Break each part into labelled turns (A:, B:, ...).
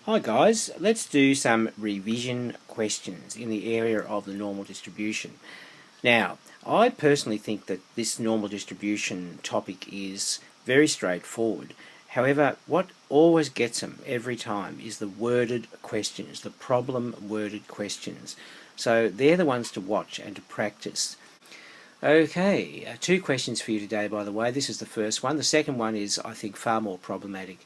A: Hi guys, let's do some revision questions in the area of the normal distribution. Now, I personally think that this normal distribution topic is very straightforward. However, what always gets them every time is the worded questions, the problem worded questions. So they're the ones to watch and to practice. Okay, two questions for you today, by the way. This is the first one. The second one is, I think, far more problematic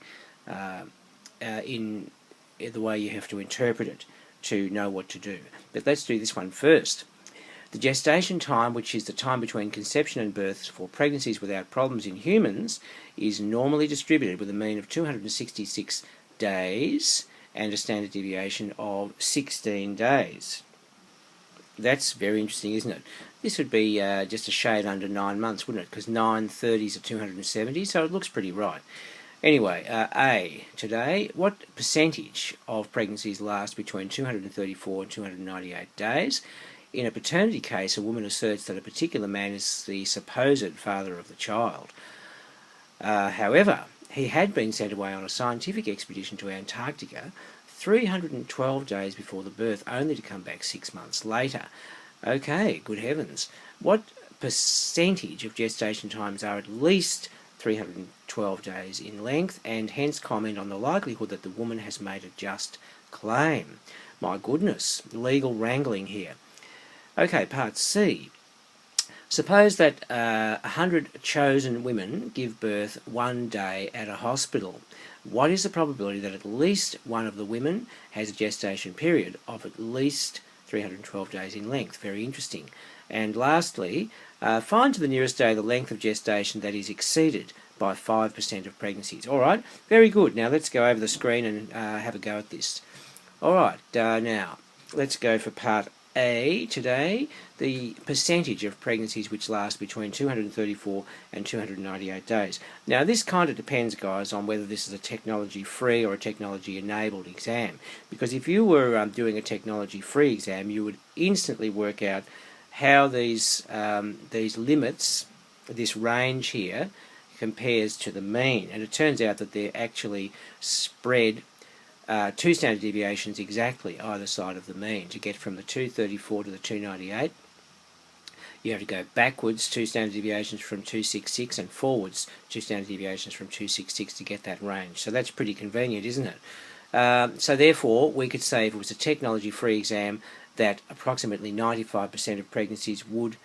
A: in the way you have to interpret it to know what to do. But let's do this one first. The gestation time, which is the time between conception and birth for pregnancies without problems in humans, is normally distributed with a mean of 266 days and a standard deviation of 16 days. That's very interesting, isn't it? This would be just a shade under 9 months, wouldn't it? Because 9/30s are 270, so it looks pretty right. Anyway, A, today, what percentage of pregnancies last between 234 and 298 days? In a paternity case, a woman asserts that a particular man is the supposed father of the child. However, he had been sent away on a scientific expedition to Antarctica 312 days before the birth, only to come back 6 months later. Okay, good heavens. What percentage of gestation times are at least 312 days in length, and hence comment on the likelihood that the woman has made a just claim? My goodness, legal wrangling here. Okay, part C. Suppose that 100 chosen women give birth one day at a hospital. What is the probability that at least one of the women has a gestation period of at least 312 days in length? Very interesting. And lastly, find to the nearest day the length of gestation that is exceeded by 5% of pregnancies. Alright, very good. Now let's go over the screen and have a go at this. Alright, now let's go for part A today, the percentage of pregnancies which last between 234 and 298 days. Now this kind of depends, guys, on whether this is a technology-free or a technology-enabled exam. Because if you were doing a technology-free exam, you would instantly work out how these limits, this range here, compares to the mean. And it turns out that they're actually spread 2 standard deviations exactly either side of the mean. To get from the 234 to the 298, you have to go backwards 2 standard deviations from 266 and forwards 2 standard deviations from 266 to get that range. So that's pretty convenient, isn't it? So therefore, we could say if it was a technology-free exam that approximately 95% of pregnancies would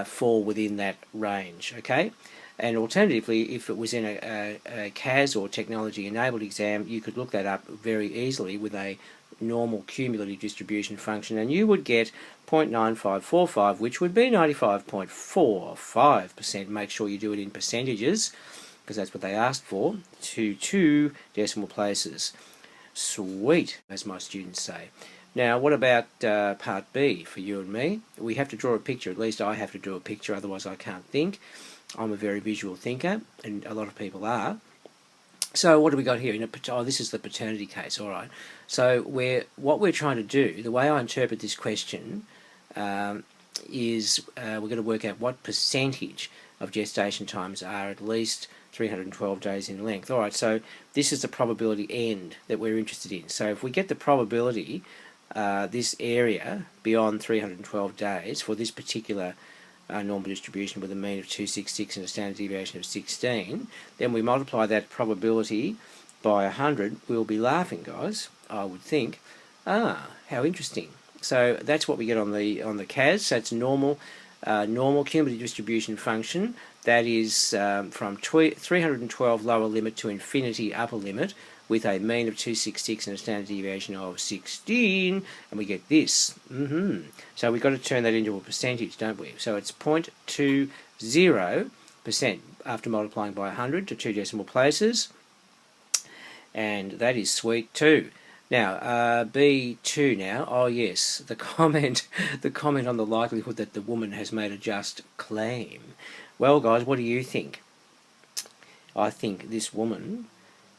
A: fall within that range, okay? And alternatively, if it was in a CAS or technology-enabled exam, you could look that up very easily with a normal cumulative distribution function, and you would get 0.9545, which would be 95.45%. Make sure you do it in percentages, because that's what they asked for, to 2 decimal places. Sweet, as my students say. Now, what about part B for you and me? We have to draw a picture. At least I have to draw a picture, otherwise I can't think. I'm a very visual thinker, and a lot of people are. So what do we got here? Oh, this is the paternity case, all right. So what we're trying to do, the way I interpret this question, is we're going to work out what percentage of gestation times are at least 312 days in length. All right, so this is the probability end that we're interested in. So if we get the probability, this area beyond 312 days for this particular normal distribution with a mean of 266 and a standard deviation of 16, then we multiply that probability by 100. We'll be laughing, guys, I would think. How interesting. So that's what we get on the CAS. So it's normal cumulative distribution function. That is from 312 lower limit to infinity upper limit, with a mean of 266 and a standard deviation of 16, and we get this. So we've got to turn that into a percentage, don't we? So it's 0.20% after multiplying by 100 to 2 decimal places, and that is sweet too. Now, B2 now. Oh yes, the comment on the likelihood that the woman has made a just claim. Well, guys, what do you think? I think this woman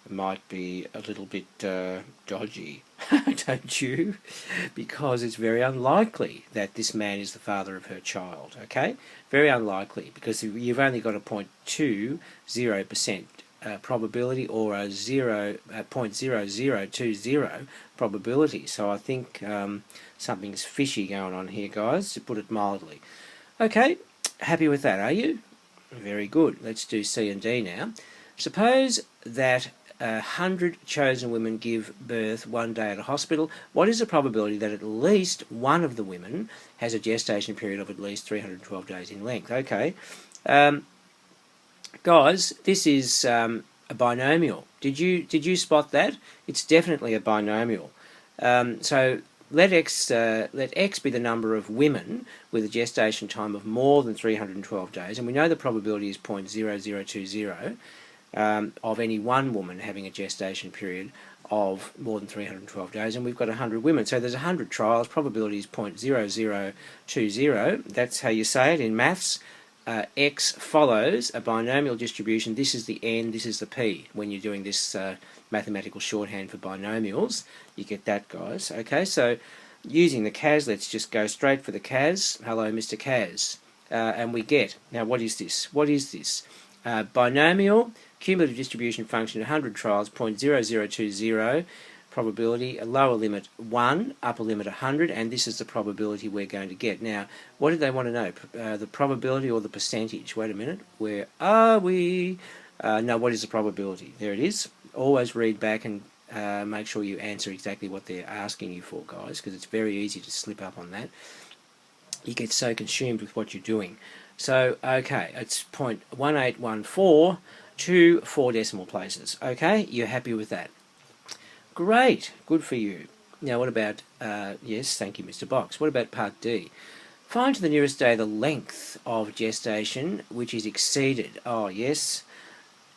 A: might be a little bit dodgy, don't you? Because it's very unlikely that this man is the father of her child, okay? Very unlikely, because you've only got a 0.20% probability or a 0.0020 probability. So I think something's fishy going on here, guys, to put it mildly. Okay, happy with that, are you? Very good. Let's do C and D now. Suppose that 100 chosen women give birth one day at a hospital. What is the probability that at least one of the women has a gestation period of at least 312 days in length? Okay, guys, this is a binomial. Did you spot that? It's definitely a binomial. So let x be the number of women with a gestation time of more than 312 days, and we know the probability is 0.0020 of any one woman having a gestation period of more than 312 days, and we've got 100 women. So there's 100 trials, probability is 0.0020. That's how you say it in maths. X follows a binomial distribution. This is the n, this is the p. When you're doing this mathematical shorthand for binomials, you get that, guys. Okay, so using the CAS, let's just go straight for the CAS. Hello, Mr. CAS. And we get, now what is this? What is this? Binomial, cumulative distribution function, 100 trials, 0.0020, probability, a lower limit 1, upper limit 100, and this is the probability we're going to get. Now, what did they want to know? The probability or the percentage? Wait a minute, where are we? No, what is the probability? There it is. Always read back and make sure you answer exactly what they're asking you for, guys, because it's very easy to slip up on that. You get so consumed with what you're doing. So, okay, it's 0.1814 to 4 decimal places. Okay, you're happy with that? Great, good for you. Now what about, yes, thank you Mr. Box, what about part D? Find to the nearest day the length of gestation which is exceeded. Oh yes,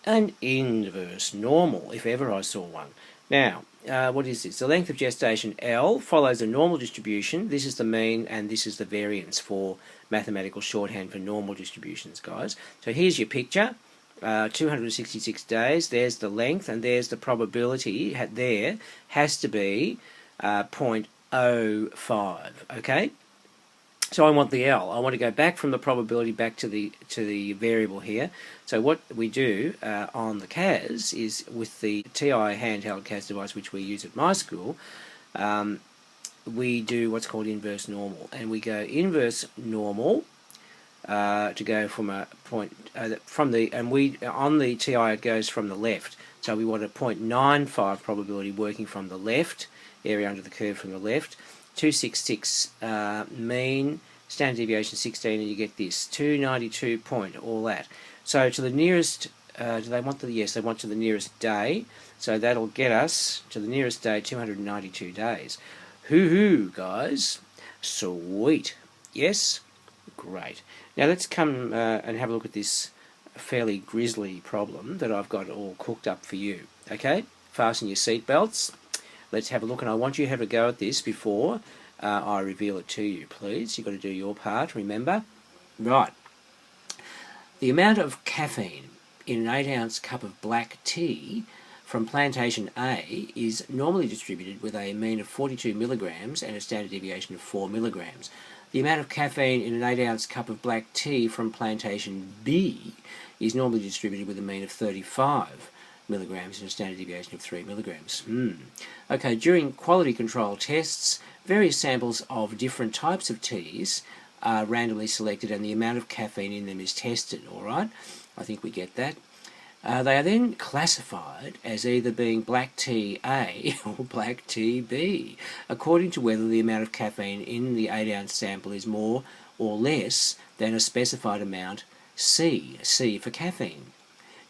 A: an inverse normal, if ever I saw one. Now, what is this? The length of gestation L follows a normal distribution. This is the mean and this is the variance for mathematical shorthand for normal distributions, guys. So here's your picture. 266 days, there's the length, and there's the probability. There has to be 0.05. Okay, so I want the L. I want to go back from the probability back to the variable here. So what we do on the CAS is, with the TI handheld CAS device which we use at my school, we do what's called inverse normal, and we go inverse normal to go from a point from the, and we on the TI it goes from the left, so we want a 0.95 probability working from the left, area under the curve from the left, 266 mean, standard deviation 16, and you get this 292 point, all that. So to the nearest, do they want the, yes, they want to the nearest day, so that'll get us to the nearest day, 292 days. Hoo-hoo, guys, sweet. Yes, great. Now let's come and have a look at this fairly grisly problem that I've got all cooked up for you. Okay, fasten your seatbelts. Let's have a look, and I want you to have a go at this before I reveal it to you, please. You've got to do your part, remember? Right. The amount of caffeine in an 8-ounce cup of black tea from plantation A is normally distributed with a mean of 42 milligrams and a standard deviation of 4 milligrams. The amount of caffeine in an 8-ounce cup of black tea from plantation B is normally distributed with a mean of 35 milligrams and a standard deviation of 3 milligrams. Okay, during quality control tests, various samples of different types of teas are randomly selected and the amount of caffeine in them is tested, alright? I think we get that. They are then classified as either being black tea A or black tea B, according to whether the amount of caffeine in the 8-ounce sample is more or less than a specified amount C, C for caffeine.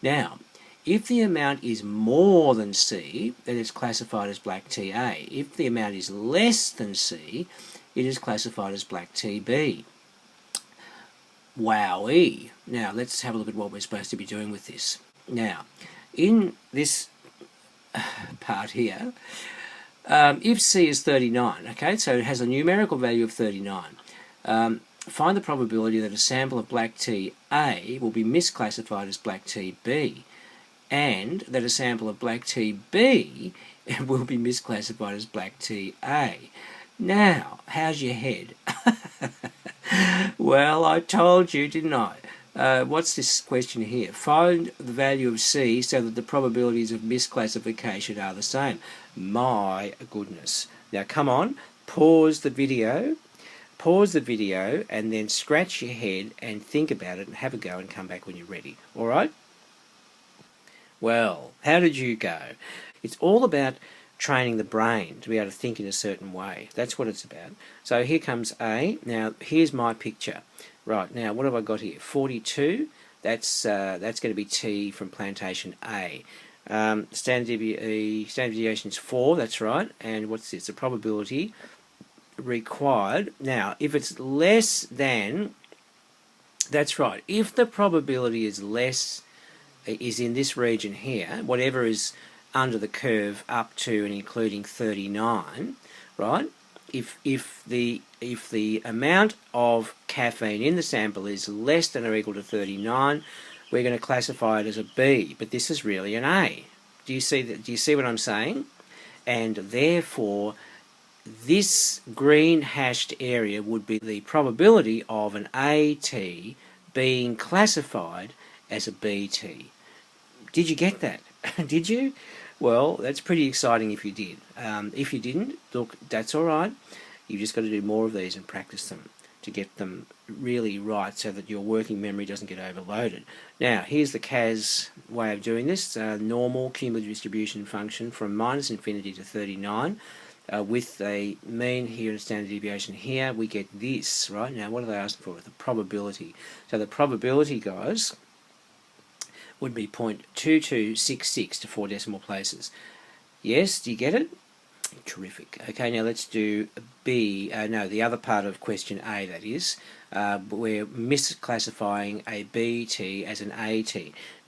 A: Now, if the amount is more than C, then it's classified as black tea A. If the amount is less than C, it is classified as black tea B. Wowee! Now, let's have a look at what we're supposed to be doing with this. Now, in this part here, if C is 39, okay, so it has a numerical value of 39, find the probability that a sample of black tea A will be misclassified as black tea B, and that a sample of black tea B will be misclassified as black tea A. Now, how's your head? Well, I told you, didn't I? What's this question here? Find the value of C so that the probabilities of misclassification are the same. My goodness. Now come on, pause the video, and then scratch your head and think about it and have a go and come back when you're ready. All right? Well, how did you go? It's all about training the brain to be able to think in a certain way. That's what it's about. So here comes A. Now, here's my picture. Right, now, what have I got here? 42. That's going to be T from plantation A. Standard deviation is 4, that's right. And what's this? The probability required. Now, if it's less than, that's right. If the probability is in this region here, whatever is under the curve up to and including 39, right? If the amount of caffeine in the sample is less than or equal to 39, we're going to classify it as a B, but this is really an A. Do you see that? Do you see what I'm saying? And therefore, this green hashed area would be the probability of an AT being classified as a BT. Did you get that? Did you? Well, that's pretty exciting if you did. If you didn't, look, that's all right. You've just got to do more of these and practice them to get them really right so that your working memory doesn't get overloaded. Now, here's the CAS way of doing this. Normal cumulative distribution function from minus infinity to 39. With a mean here and a standard deviation here, we get this, right? Now, what are they asking for? The probability. So the probability, guys, would be 0.2266 to 4 decimal places. Yes, do you get it? Terrific. Okay, now let's do B. No, the other part of question A, that is. We're misclassifying a BT as an AT.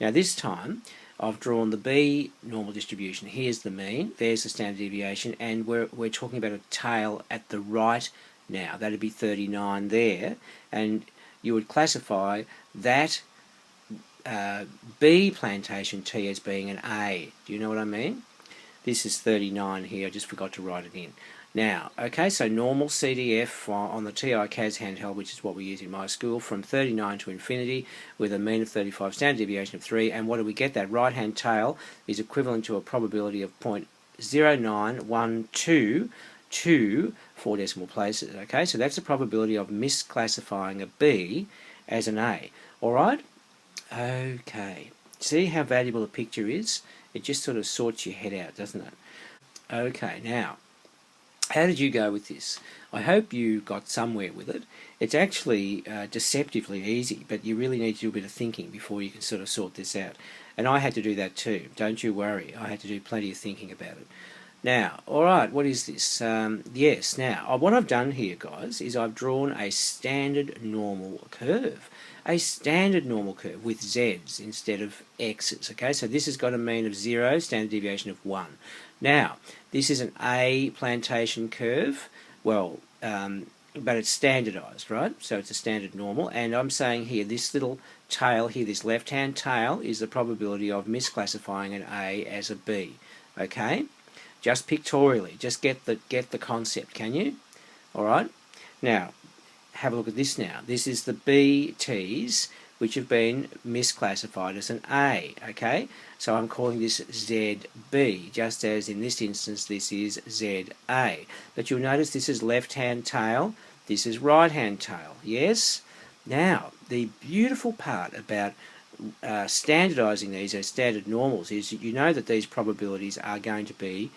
A: Now this time, I've drawn the B normal distribution. Here's the mean, there's the standard deviation, and we're talking about a tail at the right now. That'd be 39 there, and you would classify that B plantation T as being an A. Do you know what I mean? This is 39 here, I just forgot to write it in. Now, okay, so normal CDF on the TI CAS handheld, which is what we use in my school, from 39 to infinity with a mean of 35, standard deviation of 3, and what do we get? That right-hand tail is equivalent to a probability of 0.0912 to 4 decimal places, okay? So that's the probability of misclassifying a B as an A, all right? Okay, see how valuable a picture is? It just sort of sorts your head out, doesn't it? Okay, now, how did you go with this? I hope you got somewhere with it. It's actually deceptively easy, but you really need to do a bit of thinking before you can sort of sort this out. And I had to do that too, don't you worry. I had to do plenty of thinking about it. Now, alright, what is this? Yes, now, what I've done here, guys, is I've drawn a standard normal curve. A standard normal curve with z's instead of x's, okay? So this has got a mean of 0, standard deviation of 1. Now, this is an A plantation curve, well, but it's standardized, right? So it's a standard normal, and I'm saying here, this little tail here, this left-hand tail, is the probability of misclassifying an A as a B, okay? Just pictorially, just get the concept, can you? All right? Now, have a look at this now. This is the BTs, which have been misclassified as an A, okay? So I'm calling this ZB, just as in this instance this is ZA. But you'll notice this is left-hand tail, this is right-hand tail, yes? Now, the beautiful part about standardizing these as standard normals is that you know that these probabilities are going to be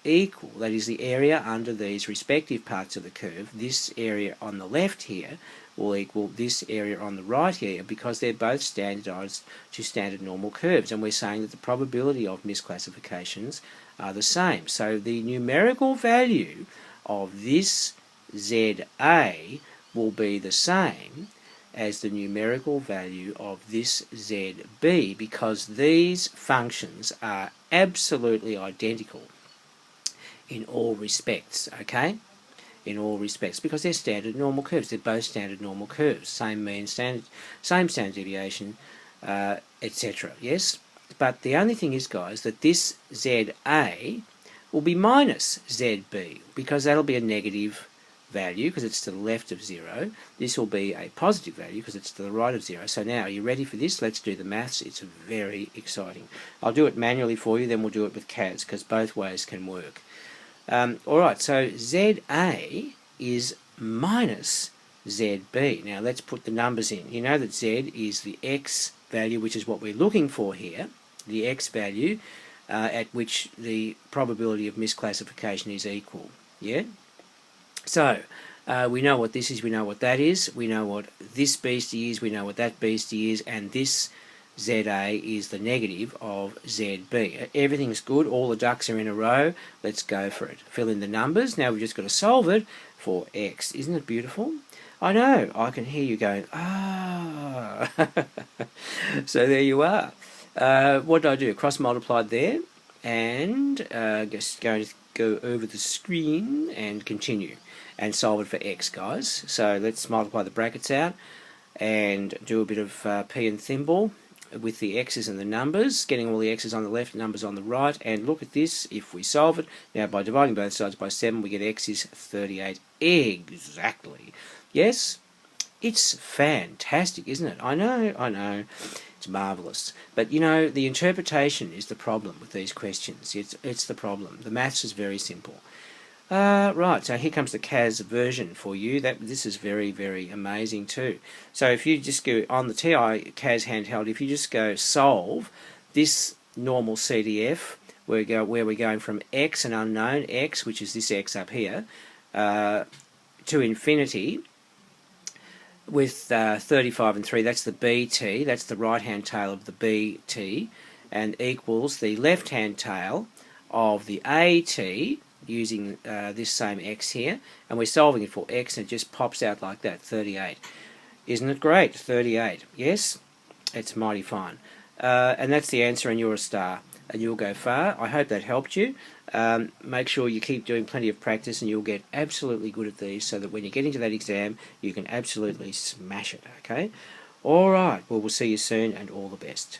A: equal. That is, the area under these respective parts of the curve, this area on the left here will equal this area on the right here, because they're both standardized to standard normal curves, and we're saying that the probability of misclassifications are the same. So the numerical value of this ZA will be the same as the numerical value of this ZB, because these functions are absolutely identical in all respects, okay? In all respects, because they're standard normal curves. They're both standard normal curves. Same mean, same standard deviation, etc. Yes? But the only thing is, guys, that this ZA will be minus ZB, because that'll be a negative value because it's to the left of 0. This will be a positive value because it's to the right of 0. So now, are you ready for this? Let's do the maths. It's very exciting. I'll do it manually for you, then we'll do it with CAS because both ways can work. Alright, so ZA is minus ZB. Now let's put the numbers in. You know that Z is the X value, which is what we're looking for here, the X value at which the probability of misclassification is equal. Yeah? So, we know what this is, we know what that is, we know what this beastie is, we know what that beastie is, and this ZA is the negative of ZB. Everything's good, all the ducks are in a row, let's go for it. Fill in the numbers, now we've just got to solve it for X. Isn't it beautiful? I know, I can hear you going, ah. So there you are. What do I do? Cross multiplied there, and just going to go over the screen and continue and solve it for X, guys. So let's multiply the brackets out and do a bit of P and thimble with the X's and the numbers, getting all the X's on the left, numbers on the right, and look at this, if we solve it, now by dividing both sides by 7, we get X is 38. Exactly. Yes? It's fantastic, isn't it? I know. It's marvellous. But, you know, the interpretation is the problem with these questions. It's the problem. The maths is very simple. Right, so here comes the CAS version for you. This is very, very amazing too. So if you just go on the TI CAS handheld, if you just go solve this normal CDF, where we're going from X, an unknown X, which is this X up here, to infinity, with 35 and 3, that's the BT, that's the right-hand tail of the BT, and equals the left-hand tail of the AT, using this same X here, and we're solving it for X, and it just pops out like that, 38. Isn't it great? 38. Yes? It's mighty fine. And that's the answer, and you're a star, and you'll go far. I hope that helped you. Make sure you keep doing plenty of practice, and you'll get absolutely good at these, so that when you get into that exam, you can absolutely smash it, okay? Alright, well, we'll see you soon, and all the best.